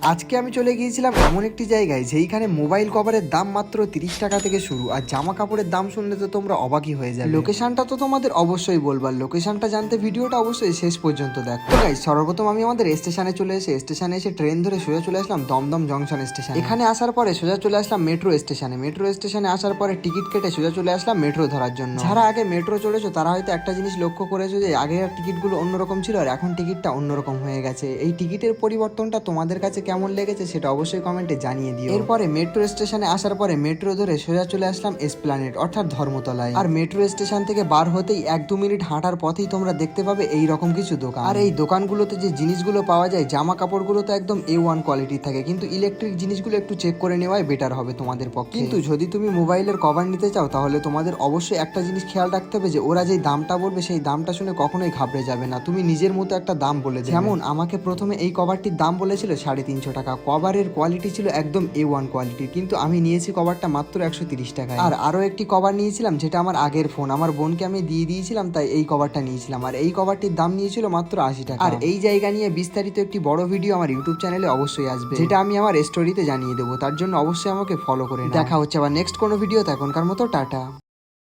আজকে আমি চলে গিয়েছিলাম এমন একটি জায়গায় যেইখানে মোবাইল কভারের দাম মাত্র 30 টাকা থেকে শুরু, আর জামা কাপড়ের দাম শুনলে তো তোমরা অবাকই হয়ে যাবে। লোকেশনটা তো তোমাদের অবশ্যই বলবার, লোকেশনটা জানতে ভিডিওটা অবশ্যই শেষ পর্যন্ত দেখো। তো গাইস, সর্বপ্রথম আমি আমাদের স্টেশনে চলে এসে ট্রেন ধরে সোজা চলে আসলাম দমদম জংশন স্টেশন। এখানে আসার পরে সোজা চলে আসলাম মেট্রো স্টেশনে আসার পরে টিকিট কেটে সোজা চলে আসলাম মেট্রো ধরার জন্য। যারা আগে মেট্রো চড়েছো তারা হয়তো একটা জিনিস লক্ষ্য করেছো যে আগের টিকিটগুলো অন্যরকম ছিল আর এখন টিকিটটা অন্যরকম হয়ে গেছে। এই টিকিটের পরিবর্তনটা তোমাদের কাছে কেমন লেগেছে সেটা অবশ্যই কমেন্টে জানিয়ে দিও। এরপরে মেট্রো স্টেশনে আসার পরে মেট্রো ধরে সোজা চলে আসলাম এসপ্ল্যানেড অর্থাৎ ধর্মতলায়। আর মেট্রো স্টেশন থেকে বার হতেই 1-2 মিনিট হাঁটার পথেই তোমরা দেখতে পাবে এই রকম কিছু দোকান। আর এই দোকানগুলোতে যে জিনিসগুলো পাওয়া যায়, জামা কাপড়গুলো তো একদম A1 কোয়ালিটির থাকে, কিন্তু ইলেকট্রিক জিনিসগুলো একটু চেক করে নেওয়াই বেটার হবে তোমাদের পক্ষে। কিন্তু যদি তুমি মোবাইলের কভার নিতে চাও তাহলে তোমাদের অবশ্যই একটা জিনিস খেয়াল রাখতে হবে যে ওরা যেই দামটা বলবে সেই দামটা শুনে কখনোই ঘাবড়ে যাবে না, তুমি নিজের মতো একটা দাম বলে দেবে। যেমন আমাকে প্রথমে এই কভারটির দাম বলেছিল 350 টাকা। কভারের কোয়ালিটি ছিল একদম A1 কোয়ালিটির, কিন্তু আমি নিয়েছি কভারটা মাত্র 130 টাকায়। আর আরো একটি কভার নিয়েছিলাম যেটা আমার আগের ফোন, আমার বোনকে আমি দিয়ে দিয়েছিলাম, তাই এই কভারটা নিয়েছিলাম। আর এই কভারটির দাম নিয়েছিল মাত্র 80 টাকা। আর এই জায়গা নিয়ে বিস্তারিত একটি বড় ভিডিও আমার ইউটিউব চ্যানেলে অবশ্যই আসবে, যেটা আমি আমার স্টোরিতে জানিয়ে দেবো। তার জন্য অবশ্যই আমাকে ফলো করে নাও। দেখা হচ্ছে আবার নেক্সট কোনো ভিডিওতে, এখনকার মতো টাটা।